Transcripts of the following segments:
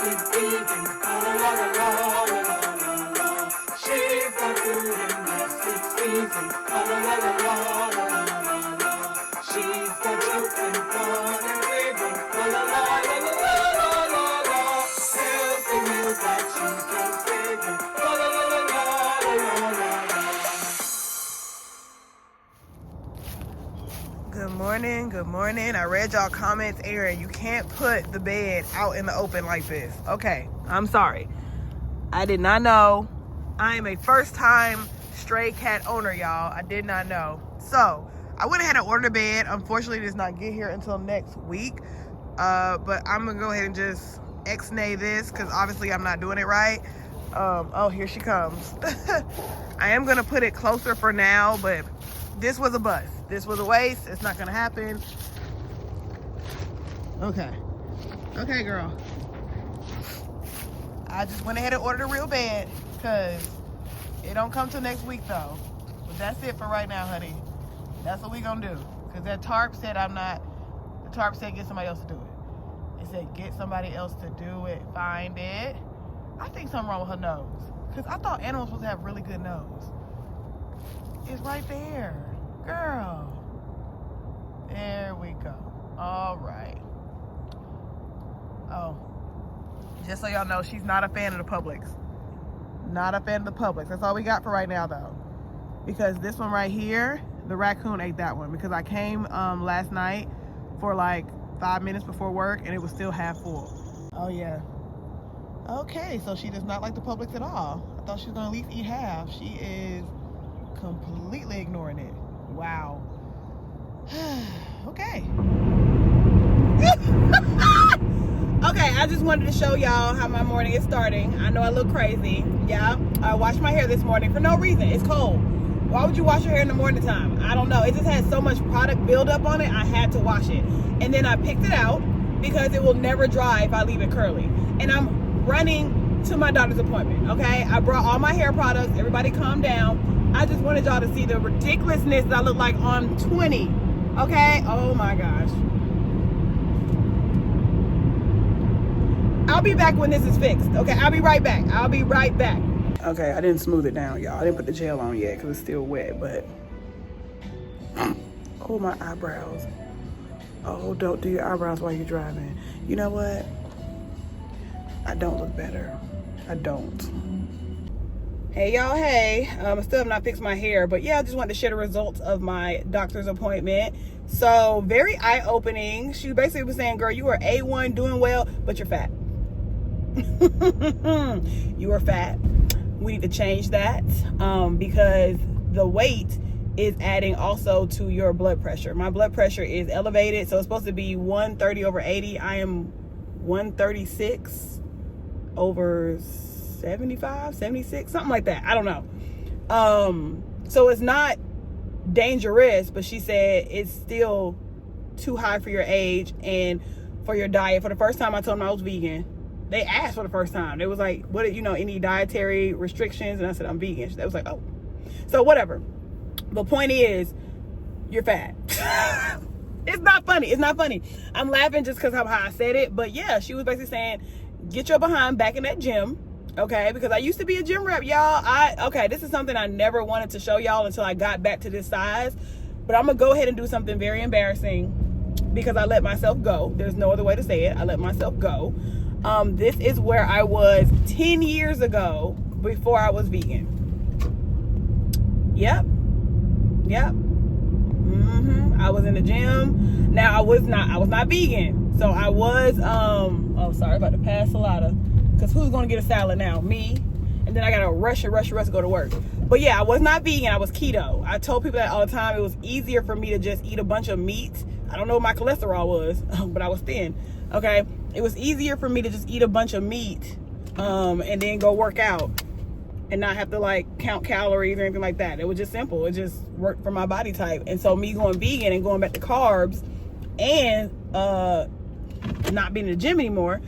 she's vegan. La la la la la la la la la. She's got food in the six seasons. La la la la la la la la. She's got juice and fun and freedom. La la la la la la la la la. Healthy meals that you can save. La la la la la la la la. Good morning, good morning. I read y'all comments, Aaron, you can't put the bed out in the open like this. Okay, I'm sorry. I did not know. I am a first-time stray cat owner, y'all. I did not know. So, I went ahead and ordered a bed. Unfortunately, it does not get here until next week. But I'm gonna go ahead and just ex-nay this, because obviously I'm not doing it right. Oh, here she comes. I am gonna put it closer for now, but this was a bust. This was a waste. It's not gonna happen. Okay. Okay, girl. I just went ahead and ordered a real bed because it don't come till next week though. But that's it for right now, honey. That's what we gonna do. Because that tarp said the tarp said get somebody else to do it. It said get somebody else to do it. Find it. I think something wrong with her nose. Because I thought animals supposed to have really good nose. It's right there. Girl. There we go. All right. Oh. Just so y'all know, she's not a fan of the Publix. Not a fan of the Publix. That's all we got for right now, though. Because this one right here, the raccoon ate that one. Because I came last night for like 5 minutes before work, and it was still half full. Oh, yeah. Okay, so she does not like the Publix at all. I thought she was going to at least eat half. She is completely ignoring it. Wow. Okay. Okay, I just wanted to show y'all how my morning is starting. I know I look crazy. Yeah, I washed my hair this morning for no reason. It's cold. Why would you wash your hair in the morning time? I don't know. It just had so much product buildup on it, I had to wash it. And then I picked it out because it will never dry if I leave it curly. And I'm running to my daughter's appointment, okay? I brought all my hair products. Everybody calm down. I just wanted y'all to see the ridiculousness that I look like on 20, okay? Oh my gosh. I'll be back when this is fixed, okay? I'll be right back. I'll be right back. Okay, I didn't smooth it down, y'all. I didn't put the gel on yet because it's still wet, but... Oh, my eyebrows. Oh, don't do your eyebrows while you're driving. You know what? I don't look better. I don't. Hey y'all, hey. I still have not fixed my hair, but yeah, I just wanted to share the results of my doctor's appointment. So very eye-opening. She basically was saying, girl, you are A1, doing well, but you're fat. You are fat. We need to change that because the weight is adding also to your blood pressure. My blood pressure is elevated, so it's supposed to be 130/80. I am 136 over 75, 76, something like that. I don't know. So it's not dangerous, but she said it's still too high for your age and for your diet. For the first time I told them I was vegan. They asked for the first time. They was like, what, any dietary restrictions? And I said, I'm vegan. They was like, oh. So whatever. The point is, you're fat. It's not funny. It's not funny. I'm laughing just because of how I said it. But yeah, she was basically saying, get your behind back in that gym. Okay, because I used to be a gym rep, y'all. Okay, this is something I never wanted to show y'all until I got back to this size. But I'm going to go ahead and do something very embarrassing because I let myself go. There's no other way to say it. I let myself go. This is where I was 10 years ago before I was vegan. Yep. I was in the gym. Now I was not vegan. So I was, oh, sorry, about to pass a lot of. Because who's going to get a salad now? Me. And then I got to rush to go to work. But yeah, I was not vegan. I was keto. I told people that all the time. It was easier for me to just eat a bunch of meat. I don't know what my cholesterol was, but I was thin. Okay. It was easier for me to just eat a bunch of meat and then go work out and not have to like count calories or anything like that. It was just simple. It just worked for my body type. And so me going vegan and going back to carbs and not being in the gym anymore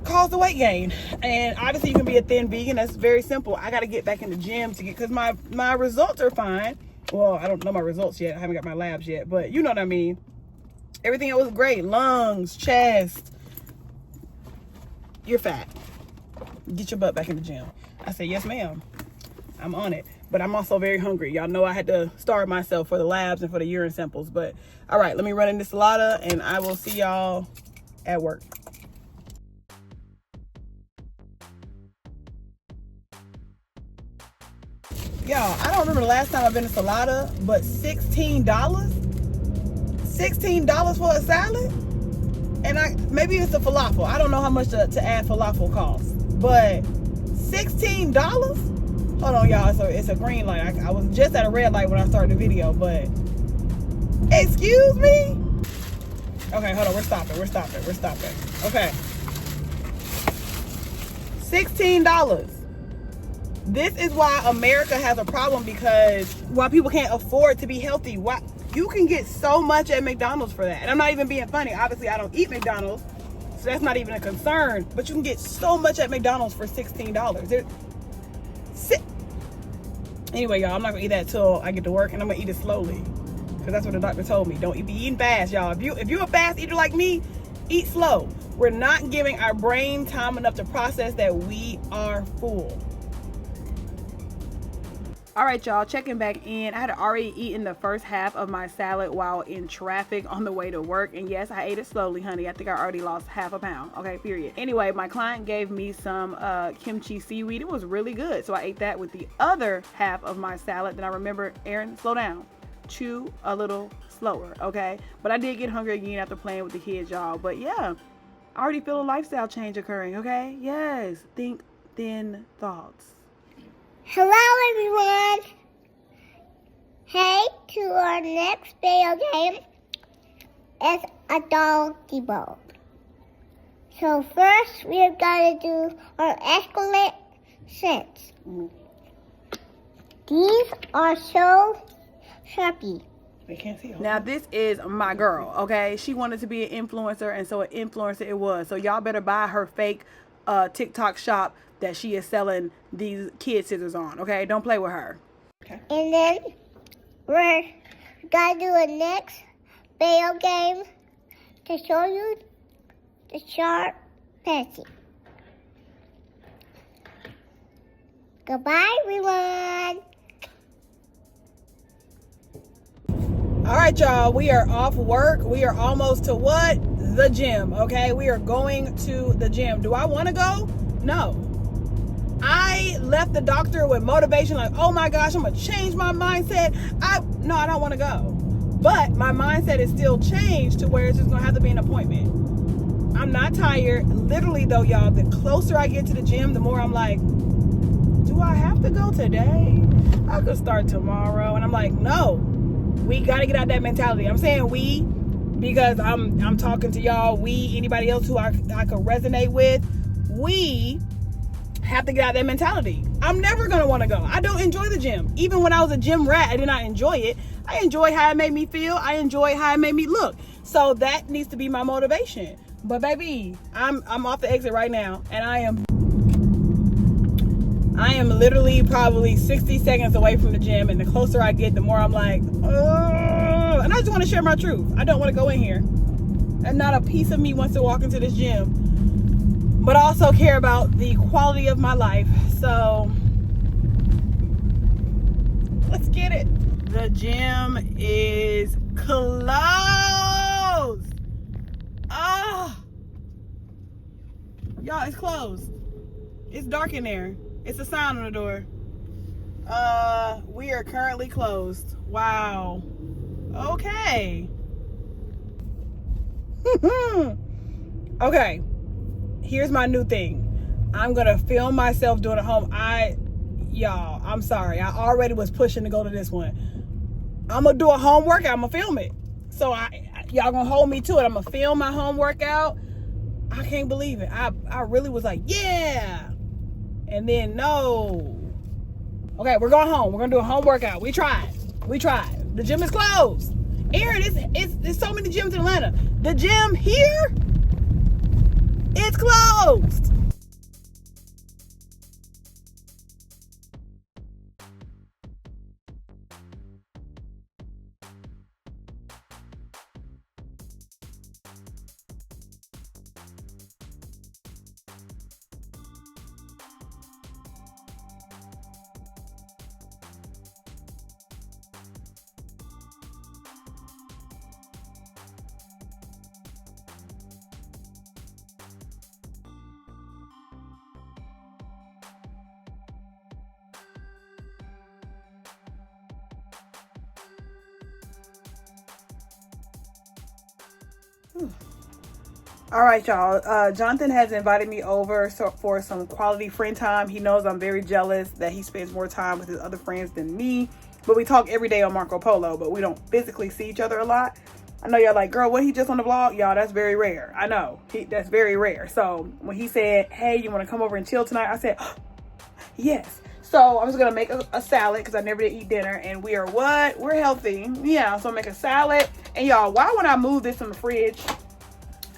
caused the weight gain. And obviously you can be a thin vegan. That's very simple. I got to get back in the gym to get, because my results are fine. Well, I don't know my results yet. I haven't got my labs yet, but you know what I mean. Everything else was great. Lungs, chest, you're fat. Get your butt back in the gym. I said, yes, ma'am. I'm on it. But I'm also very hungry. Y'all know I had to starve myself for the labs and for the urine samples. But all right, let me run in this salada and I will see y'all at work. Y'all, I don't remember the last time I've been to Salada, but $16? $16 for a salad? And maybe it's a falafel. I don't know how much to add falafel costs. But $16? Hold on, y'all. So it's a green light. I was just at a red light when I started the video, but excuse me? Okay, hold on. We're stopping. Okay. $16. This is why America has a problem, because why people can't afford to be healthy. Why you can get so much at McDonald's for that. And I'm not even being funny. Obviously, I don't eat McDonald's, so that's not even a concern. But you can get so much at McDonald's for $16. Anyway, y'all, I'm not gonna eat that till I get to work, and I'm gonna eat it slowly, because that's what the doctor told me. Don't be eating fast, y'all. If you're a fast eater like me, eat slow. We're not giving our brain time enough to process that we are full. All right, y'all, checking back in. I had already eaten the first half of my salad while in traffic on the way to work. And yes, I ate it slowly, honey. I think I already lost half a pound. Okay, period. Anyway, my client gave me some kimchi seaweed. It was really good. So I ate that with the other half of my salad. Then I remember, Aaron, slow down. Chew a little slower, okay? But I did get hungry again after playing with the kids, y'all. But yeah, I already feel a lifestyle change occurring, okay? Yes, think thin thoughts. Hello everyone! Hey, to our next video game is a doggy boat. So first we're gonna do our escalate sets. These are so sharpie. They can't see. Now this is my girl, okay? She wanted to be an influencer, and so an influencer it was. So y'all better buy her fake TikTok shop that she is selling these kid scissors on, okay? Don't play with her. Okay. And then we're gonna do a next video game to show you the sharp pencil. Goodbye, everyone. All right, y'all, we are off work. We are almost to what? The gym, okay? We are going to the gym. Do I want to go? No. I left the doctor with motivation, like, oh my gosh, I'm gonna change my mindset. No, I don't want to go. But my mindset is still changed to where it's just gonna have to be an appointment. I'm not tired. Literally though, y'all, the closer I get to the gym, the more I'm like, do I have to go today? I could start tomorrow. And I'm like, no, we gotta get out that mentality. I'm saying we, because I'm talking to y'all, anybody else who I could resonate with, we have to get out that mentality. I'm never gonna want to go. I don't enjoy the gym. Even when I was a gym rat, I did not enjoy it. I enjoy how it made me feel. I enjoy how it made me look. So that needs to be my motivation. But baby, I'm off the exit right now, and I am literally probably 60 seconds away from the gym, and the closer I get, the more I'm like, oh. And I just want to share my truth. I don't want to go in here, and not a piece of me wants to walk into this gym. But I also care about the quality of my life. So let's get it. The gym is closed. Oh, y'all, it's closed. It's dark in there. It's a sign on the door. We are currently closed. Wow. Okay. Okay. Here's my new thing. I'm gonna film myself doing it home. Y'all, I'm sorry. I already was pushing to go to this one. I'm gonna do a home workout. I'm gonna film it. So y'all gonna hold me to it. I'm gonna film my home workout. I can't believe it. I really was like, yeah. And then no. Okay, we're going home. We're gonna do a home workout. We tried. The gym is closed. Aaron, it's so many gyms in Atlanta. The gym here, it's closed. All right, y'all. Jonathan has invited me over for some quality friend time. He knows I'm very jealous that he spends more time with his other friends than me. But we talk every day on Marco Polo, but we don't physically see each other a lot. I know y'all like, girl, what he just on the vlog? Y'all, that's very rare. I know. That's very rare. So when he said, hey, you want to come over and chill tonight? I said, oh, yes. So I'm just going to make a salad because I never did eat dinner. And we are what? We're healthy. Yeah, so make a salad. And y'all, why when I moved this in the fridge,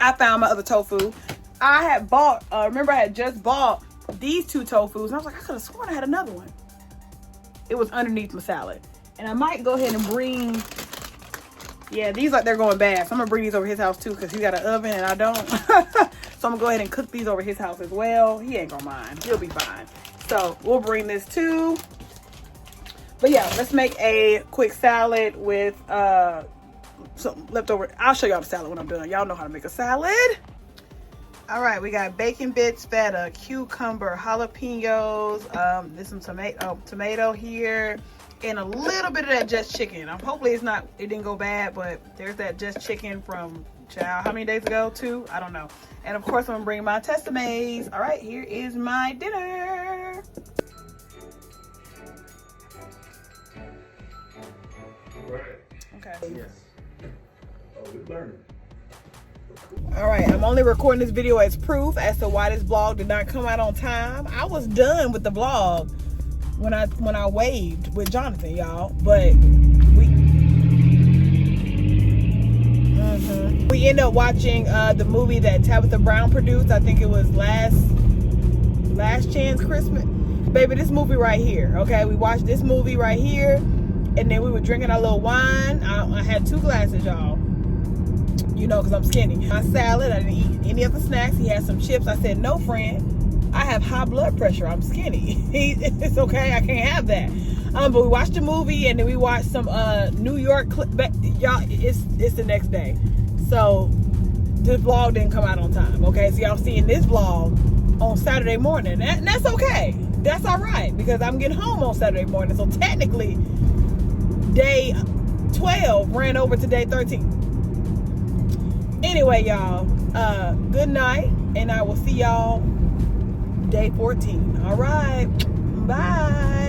I found my other tofu. I had bought, remember I had just bought these 2 tofus. And I was like, I could have sworn I had another one. It was underneath my salad. And I might go ahead and bring, yeah, these like they're going bad. So I'm gonna bring these over his house too because he's got an oven and I don't. So I'm gonna go ahead and cook these over his house as well. He ain't gonna mind. He'll be fine. So we'll bring this too. But yeah, let's make a quick salad with some leftover. I'll show y'all the salad when I'm done. Y'all know how to make a salad. All right, we got bacon bits, feta, cucumber, jalapenos. There's some tomato here, and a little bit of that just chicken. Hopefully it didn't go bad, but there's that just chicken from how many days ago? 2? I don't know. And of course I'm gonna bring my Testamates. All right, here is my dinner. Okay. Yes. Oh, we're learning. All right, I'm only recording this video as proof as to why this vlog did not come out on time. I was done with the vlog when I waved with Jonathan, y'all, but we ended up watching the movie that Tabitha Brown produced. I think it was Last Chance Christmas. Baby, this movie right here, okay? We watched this movie right here, and then we were drinking our little wine. I had 2 glasses, y'all. You know, because I'm skinny. My salad, I didn't eat any of the snacks. He had some chips. I said, no, friend. I have high blood pressure. I'm skinny. It's okay. I can't have that. But we watched the movie, and then we watched some New York clip. Y'all, it's the next day. So, this vlog didn't come out on time, okay? So, y'all seeing this vlog on Saturday morning. And that's okay. That's all right, because I'm getting home on Saturday morning. So, technically, day 12 ran over to day 13. Anyway, y'all, good night, and I will see y'all day 14. All right, bye.